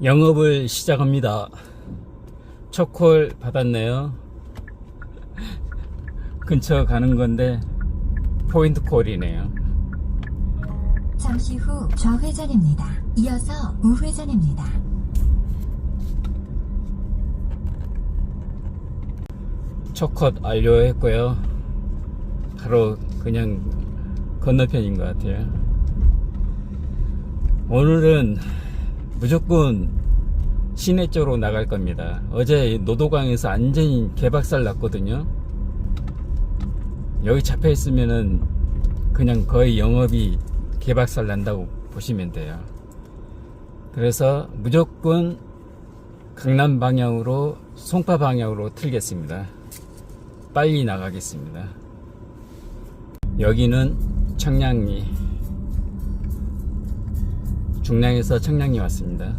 영업을 시작합니다. 첫 콜 받았네요. 근처 가는 건데 포인트 콜이네요. 잠시 후 좌회전입니다. 이어서 우회전입니다. 첫 컷 완료했고요. 바로 그냥 건너편인 것 같아요. 오늘은 무조건 시내 쪽으로 나갈 겁니다. 어제 노도강에서 완전히 개박살 났거든요. 여기 잡혀 있으면은 그냥 거의 영업이 개박살 난다고 보시면 돼요. 그래서 무조건 강남 방향으로, 송파 방향으로 틀겠습니다. 빨리 나가겠습니다. 여기는 청량리, 중량에서 청량리 왔습니다.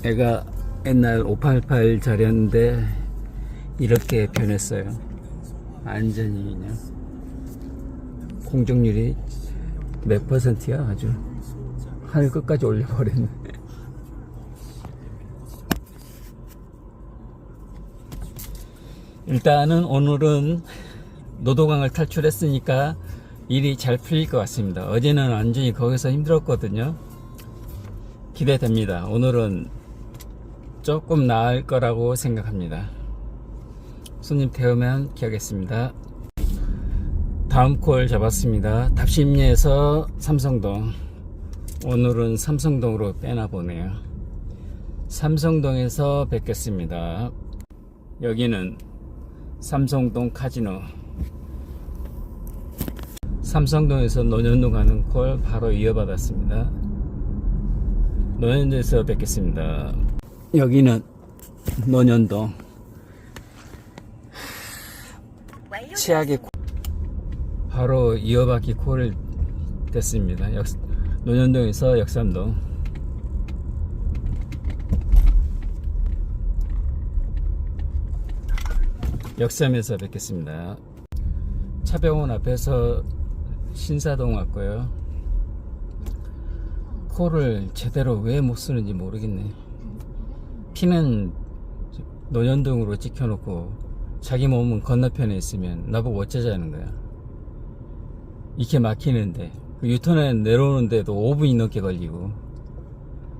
애가 옛날 588 자리였는데 이렇게 변했어요. 완전히 그냥 공정률이 몇 퍼센트야. 아주 하늘 끝까지 올려버렸네. 일단은 오늘은 노도강을 탈출했으니까 일이 잘 풀릴 것 같습니다. 어제는 완전히 거기서 힘들었거든요. 기대됩니다. 오늘은 조금 나을 거라고 생각합니다. 손님 태우면 기하겠습니다. 다음 콜 잡았습니다. 답심리에서 삼성동. 오늘은 삼성동으로 빼나 보네요. 삼성동에서 뵙겠습니다. 여기는 삼성동 카지노. 삼성동에서 논현동 가는 콜 바로 이어받았습니다. 논현동에서 뵙겠습니다. 여기는 논현동. 최악의 바로 이어받기 콜을 됐습니다. 논현동에서 역삼동. 역삼에서 뵙겠습니다. 차병원 앞에서 신사동 왔고요. 콜을 제대로 왜 못 쓰는지 모르겠네. 피는 논현동으로 찍혀놓고 자기 몸은 건너편에 있으면 나보고 어쩌자는 거야. 이렇게 막히는데 유턴에 내려오는데도 5분이 넘게 걸리고.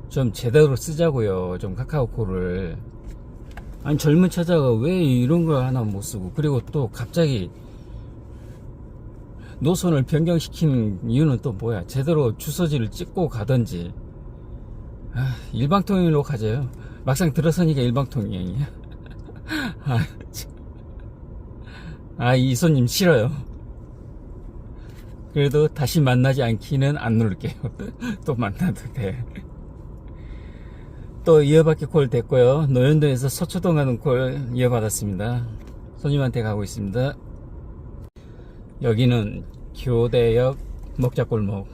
좀 제대로 쓰자고요. 좀 카카오콜을. 아니 젊은 처자가 왜 이런 거 하나 못 쓰고, 그리고 또 갑자기 노선을 변경시키는 이유는 또 뭐야? 제대로 주소지를 찍고 가든지. 일방통행으로 가져요. 막상 들어서니까 일방통행이야. 이 손님 싫어요. 그래도 다시 만나지 않기는 안 누를게요. 또 만나도 돼. 또 이어받기 콜 됐고요. 노현동에서 서초동 가는 콜 이어받았습니다. 손님한테 가고 있습니다. 여기는 교대역 먹자골목.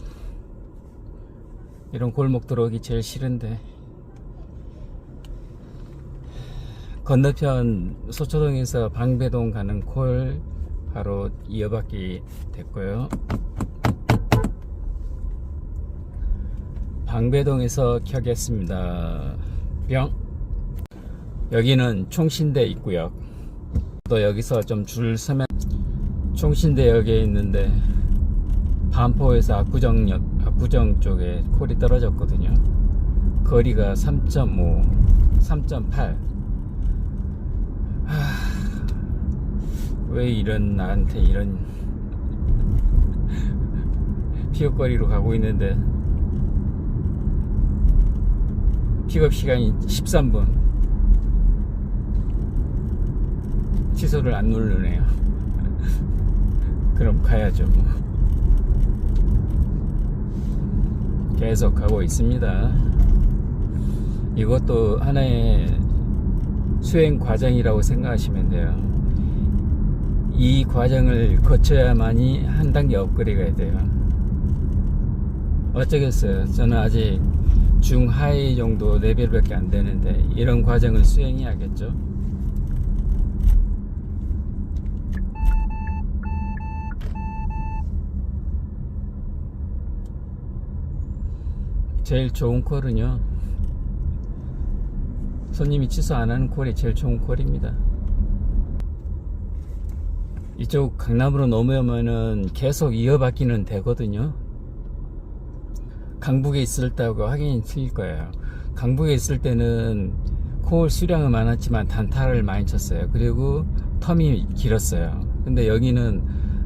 이런 골목 들어오기 제일 싫은데. 건너편 서초동에서 방배동 가는 콜 바로 이어받기 됐고요. 방배동에서 켜겠습니다. 뿅. 여기는 총신대 입구역. 또 여기서 좀 줄 서면 총신대역에 있는데 반포에서 압구정 쪽에 콜이 떨어졌거든요. 거리가 3.5, 3.8. 왜 이런 나한테 이런 픽업거리로 가고 있는데 픽업 시간이 13분. 취소를 안 누르네요. 그럼 가야죠 뭐. 계속 가고 있습니다. 이것도 하나의 수행 과정이라고 생각하시면 돼요. 이 과정을 거쳐야만이 한 단계 업그레이드가 돼요. 어쩌겠어요. 저는 아직 중하위 정도 레벨밖에 안 되는데 이런 과정을 수행해야겠죠. 제일 좋은 콜은요, 손님이 취소 안 하는 콜이 제일 좋은 콜입니다. 이쪽 강남으로 넘어오면은 계속 이어받기는 되거든요. 강북에 있을 때하고 확연히 틀릴 거예요. 강북에 있을 때는 콜 수량은 많았지만 단타를 많이 쳤어요. 그리고 텀이 길었어요. 근데 여기는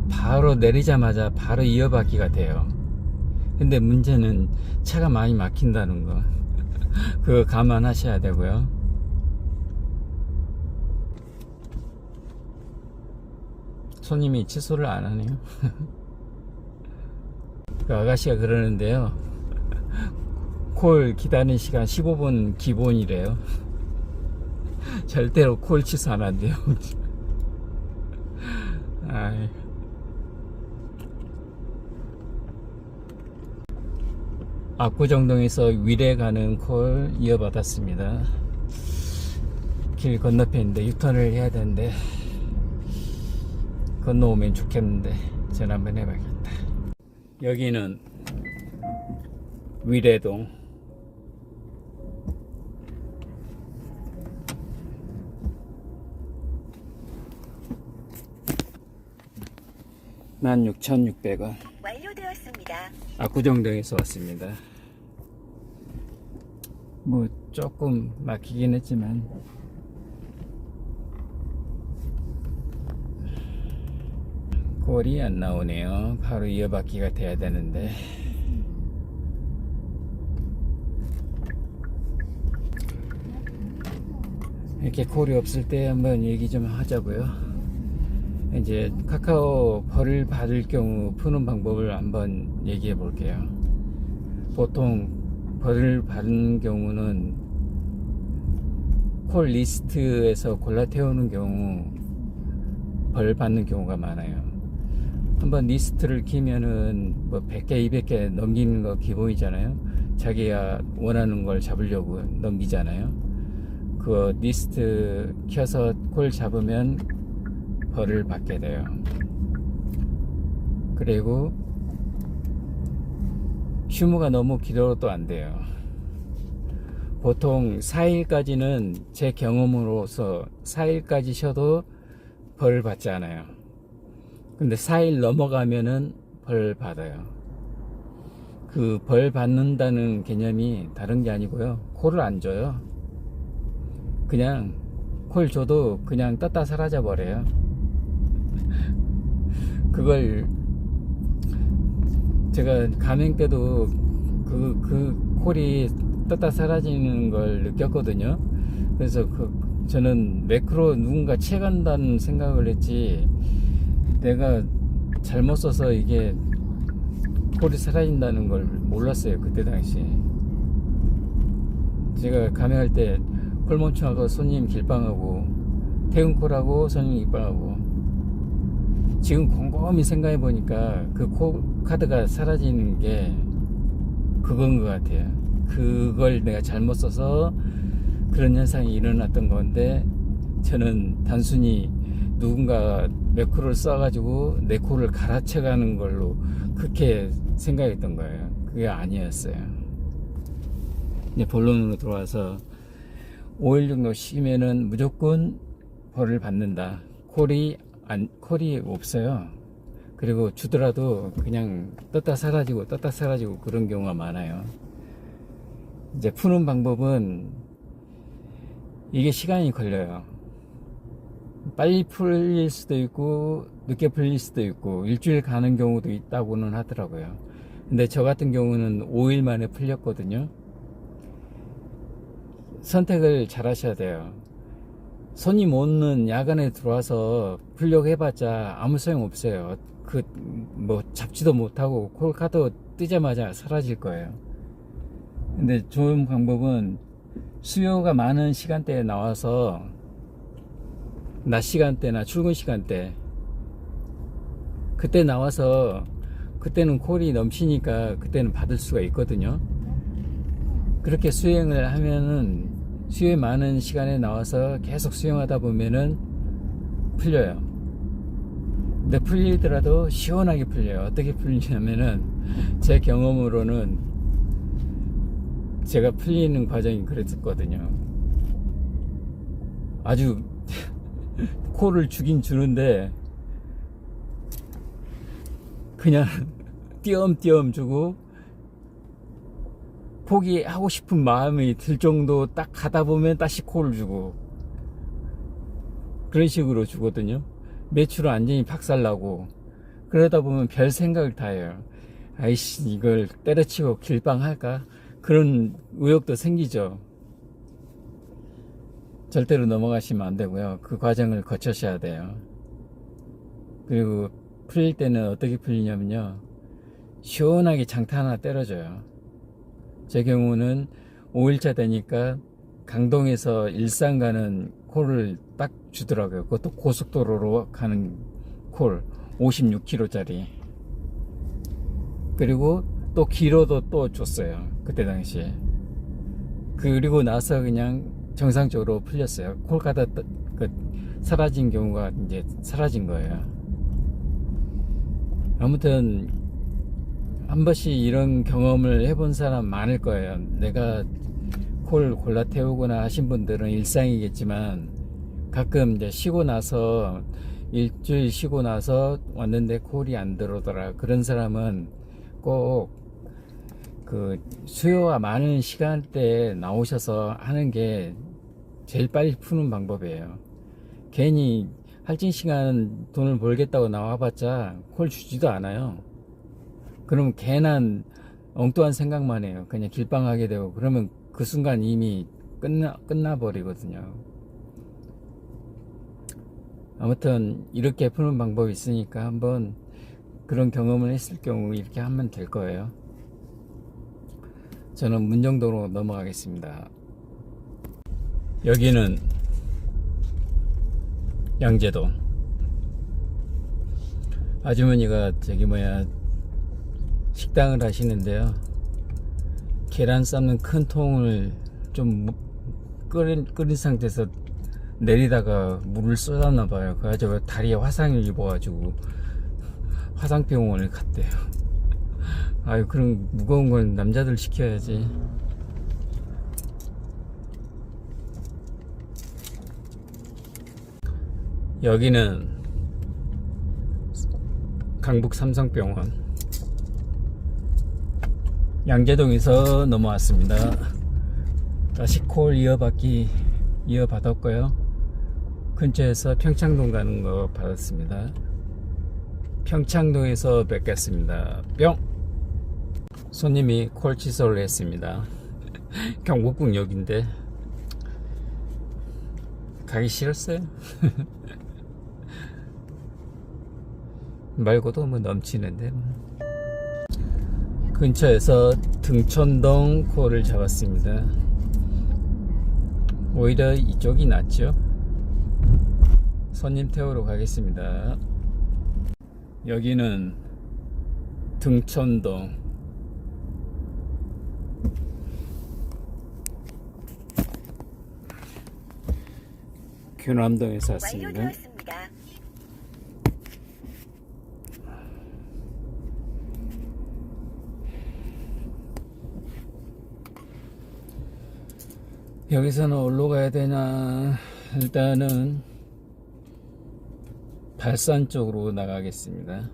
바로 내리자마자 바로 이어받기가 돼요. 근데 문제는 차가 많이 막힌다는 거. 그거 감안하셔야 되고요. 손님이 취소를 안 하네요. 그 아가씨가 그러는데요, 콜 기다리는 시간 15분 기본이래요. 절대로 콜 취소 안 한대요. 아이. 압구정동에서 위례 가는 콜 이어받았습니다. 길 건너편인데 유턴을 해야 되는데 건너오면 좋겠는데 전화 한번 해봐야겠다. 여기는 위례동. (16,600원) 완료되었습니다. 압구정동에서 왔습니다. 뭐 조금 막히긴 했지만 콜이 안 나오네요. 바로 이어받기가 돼야 되는데. 이렇게 콜이 없을 때 한번 얘기 좀 하자고요. 이제 카카오 벌을 받을 경우 푸는 방법을 한번 얘기해 볼게요. 보통 벌을 받는 경우는 콜 리스트에서 골라 태우는 경우 벌 받는 경우가 많아요. 한번 리스트를 키면은 뭐 100개, 200개 넘기는 거 기본이잖아요. 자기가 원하는 걸 잡으려고 넘기잖아요. 그 리스트 켜서 콜 잡으면 벌을 받게 돼요. 그리고 휴무가 너무 길어도 안 돼요. 보통 4일까지는 제 경험으로서 4일까지 쉬어도 벌 받지 않아요. 근데 4일 넘어가면은 벌 받아요. 그 벌 받는다는 개념이 다른 게 아니고요, 콜을 안 줘요. 그냥 콜 줘도 그냥 떴다 사라져 버려요. 그걸 제가 가맹 때도 그 콜이 떴다 사라지는 걸 느꼈거든요. 그래서 저는 매크로 누군가 채간다는 생각을 했지, 내가 잘못 써서 이게 콜이 사라진다는 걸 몰랐어요. 그때 당시에 제가 가맹할 때 콜멈춤하고 손님 길빵하고 퇴근콜하고 손님 길빵하고, 지금 곰곰이 생각해 보니까 그 카드가 사라지는 게 그건 것 같아요. 그걸 내가 잘못 써서 그런 현상이 일어났던 건데, 저는 단순히 누군가 매크로를 써가지고 내 코를 갈아쳐가는 걸로 그렇게 생각했던 거예요. 그게 아니었어요. 이제 본론으로 들어와서 5일 정도 쉬면은 무조건 벌을 받는다. 콜이 없어요. 그리고 주더라도 그냥 떴다 사라지고 그런 경우가 많아요. 이제 푸는 방법은 이게 시간이 걸려요. 빨리 풀릴 수도 있고 늦게 풀릴 수도 있고 일주일 가는 경우도 있다고는 하더라고요. 근데 저 같은 경우는 5일 만에 풀렸거든요. 선택을 잘 하셔야 돼요. 손님 없는 야간에 들어와서 풀려고 해봤자 아무 소용 없어요. 뭐 잡지도 못하고 콜카드 뜨자마자 사라질 거예요. 근데 좋은 방법은 수요가 많은 시간대에 나와서, 낮 시간대나 출근 시간대, 그때 나와서, 그때는 콜이 넘치니까 그때는 받을 수가 있거든요. 그렇게 수행을 하면은 수요에 많은 시간에 나와서 계속 수행하다 보면은 풀려요. 근데 풀리더라도 시원하게 풀려요. 어떻게 풀리냐면은 제 경험으로는 제가 풀리는 과정이 그랬었거든요. 아주 코를 주긴 주는데 그냥 띄엄띄엄 주고 포기하고 싶은 마음이 들 정도 딱 가다 보면 다시 코를 주고 그런 식으로 주거든요. 매출은 완전히 박살나고 그러다 보면 별 생각을 다 해요. 아이씨, 이걸 때려치고 길방할까? 그런 의욕도 생기죠. 절대로 넘어가시면 안 되고요. 그 과정을 거쳐셔야 돼요. 그리고 풀릴 때는 어떻게 풀리냐면요, 시원하게 장타 하나 때려줘요. 제 경우는 5일차 되니까 강동에서 일산 가는 콜을 딱 주더라고요. 그것도 고속도로로 가는 콜 56km짜리. 그리고 또 기로도 또 줬어요. 그때 당시에. 그리고 나서 그냥 정상적으로 풀렸어요. 콜 가다 사라진 경우가 이제 사라진 거예요. 아무튼 한 번씩 이런 경험을 해본 사람 많을 거예요. 내가 콜 골라 태우거나 하신 분들은 일상이겠지만 가끔 이제 쉬고 나서 일주일 쉬고 나서 왔는데 콜이 안 들어오더라. 그런 사람은 꼭 그 수요가 많은 시간대에 나오셔서 하는 게 제일 빨리 푸는 방법이에요. 괜히 할증 시간 돈을 벌겠다고 나와봤자 콜 주지도 않아요. 그러면 괜한 엉뚱한 생각만 해요. 그냥 길방하게 되고 그러면 그 순간 이미 끝나버리거든요. 아무튼 이렇게 푸는 방법이 있으니까 한번 그런 경험을 했을 경우 이렇게 하면 될 거예요. 저는 문정도로 넘어가겠습니다. 여기는 양재동. 아주머니가 식당을 하시는데요, 계란 삶는 큰 통을 좀 끓인 상태에서 내리다가 물을 쏟았나 봐요. 그래가지고 다리에 화상을 입어가지고 화상병원을 갔대요. 아유, 그런 무거운 건 남자들 시켜야지. 여기는 강북 삼성병원. 양재동에서 넘어왔습니다. 다시 콜 이어받았고요. 근처에서 평창동 가는 거 받았습니다. 평창동에서 뵙겠습니다. 뿅! 손님이 콜 취소를 했습니다. 경복궁역인데 가기 싫었어요. 말고도 뭐 넘치는데. 근처에서 등촌동 콜을 잡았습니다. 오히려 이쪽이 낫죠. 손님 태우러 가겠습니다. 여기는 등촌동. 교남동에서 왔습니다. 완료되었습니다. 여기서는 어디로 가야 되나? 일단은 발산 쪽으로 나가겠습니다.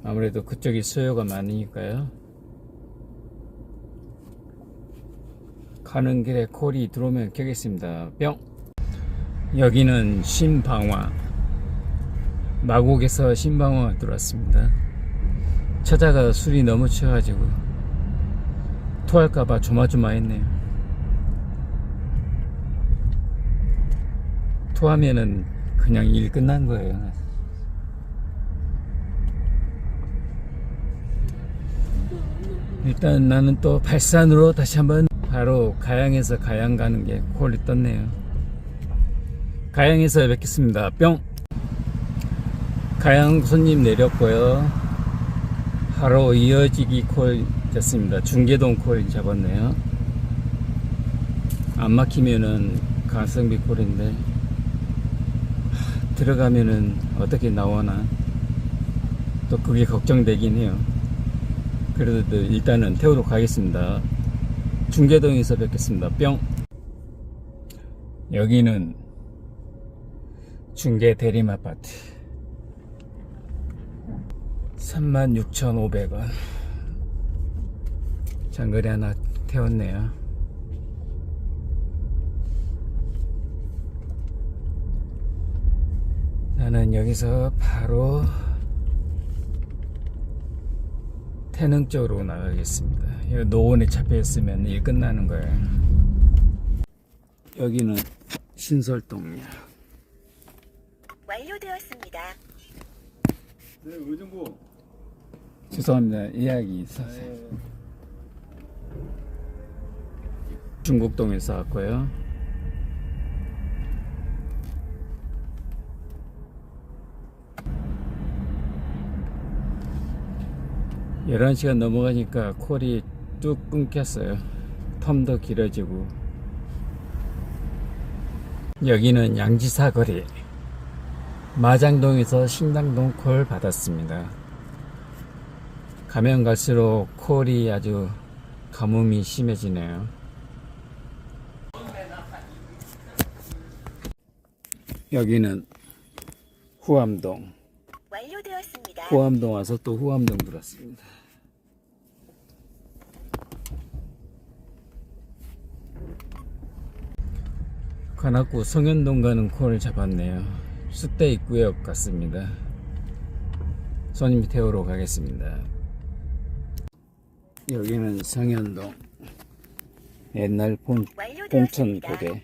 아무래도 그쪽이 수요가 많으니까요. 가는 길에 콜이 들어오면 켜겠습니다. 뿅! 여기는 신방화. 마곡에서 신방화 들어왔습니다. 처자가 술이 너무 취해가지고 토할까봐 조마조마했네요. 토하면은 그냥 일 끝난 거예요. 일단 나는 또 발산으로 다시 한번 바로 가양에서 가양 가는 게 콜이 떴네요. 가양에서 뵙겠습니다. 뿅! 가양 손님 내렸고요. 바로 이어지기 콜 됐습니다. 중계동 콜 잡았네요. 안 막히면은 가성비 콜인데 들어가면은 어떻게 나오나 또 그게 걱정되긴 해요. 그래도 일단은 태우러 가겠습니다. 중계동에서 뵙겠습니다. 뿅. 여기는 중계 대림 아파트 36,500원. 장거리 하나 태웠네요. 나는 여기서 바로 태릉 쪽으로 나가겠습니다. 여기 노원에 잡혀있으면 일 끝나는 거예요. 여기는 신설동이야. 완료되었습니다. 네, 의정부. 죄송합니다. 예약이 있어서. 중국동에서 왔고요. (11시간) 넘어가니까 콜이 뚝 끊겼어요. 텀도 길어지고. 여기는 양지사거리 마장동에서 신당동 콜 받았습니다. 가면 갈수록 콜이 아주 가뭄이 심해지네요. 여기는 후암동. 완료되었습니다. 후암동 와서 또 후암동 들었습니다. 관악구 성현동 가는 콜을 잡았네요. 숫대 입구역 같습니다. 손님 태우러 가겠습니다. 여기는 성현동. 옛날 봉천고대.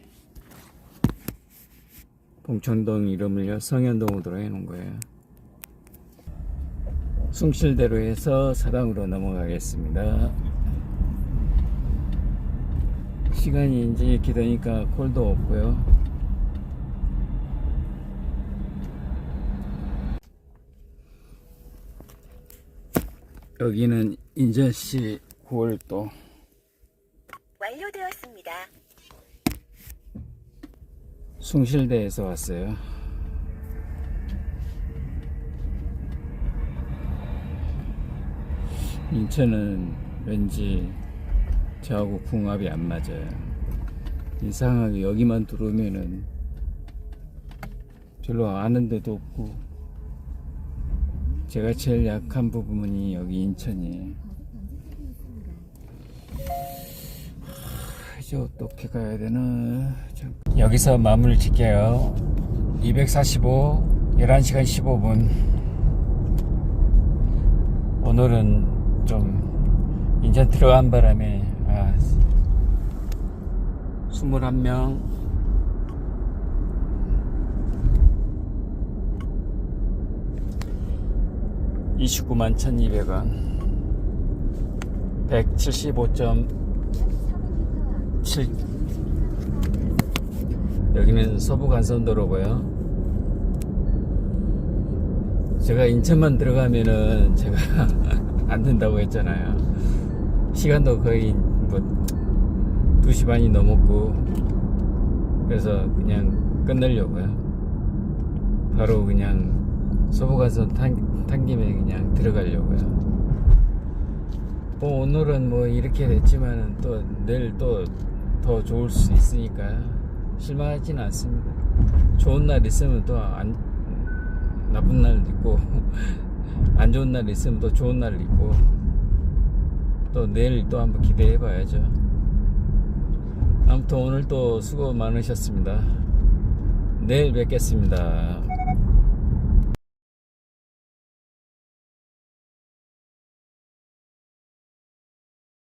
봉천동 이름을 성현동으로 해놓은 거예요. 숭실대로 해서 사당으로 넘어가겠습니다. 시간이 이제 이렇게 되니까 콜도 없고요. 여기는 인천시 9월도. 완료되었습니다. 숭실대에서 왔어요. 인천은 왠지 저하고 궁합이 안 맞아요. 이상하게 여기만 들어오면은 별로 아는 데도 없고, 제가 제일 약한 부분이 여기 인천이에요. 이제 어떻게 가야 되나. 여기서 마무리 짓게요. 245 11시간 15분. 오늘은 좀 인천 들어간 바람에 21명 29만 1,200원 175.7. 여기는 서부간선도로고요. 제가 인천만 들어가면은 제가 안 된다고 했잖아요. 시간도 거의 뭐 2시 반이 넘었고, 그래서 그냥 끝내려고요. 바로 그냥 서부간선 탄 김에 그냥 들어가려고요. 뭐 오늘은 뭐 이렇게 됐지만 또 내일 또 더 좋을 수 있으니까 실망하지는 않습니다. 좋은 날 있으면 또 나쁜 날 있고 안 좋은 날 있으면 또 좋은 날 있고, 또 내일 또 한번 기대해 봐야죠. 아무튼 오늘 또 수고 많으셨습니다. 내일 뵙겠습니다.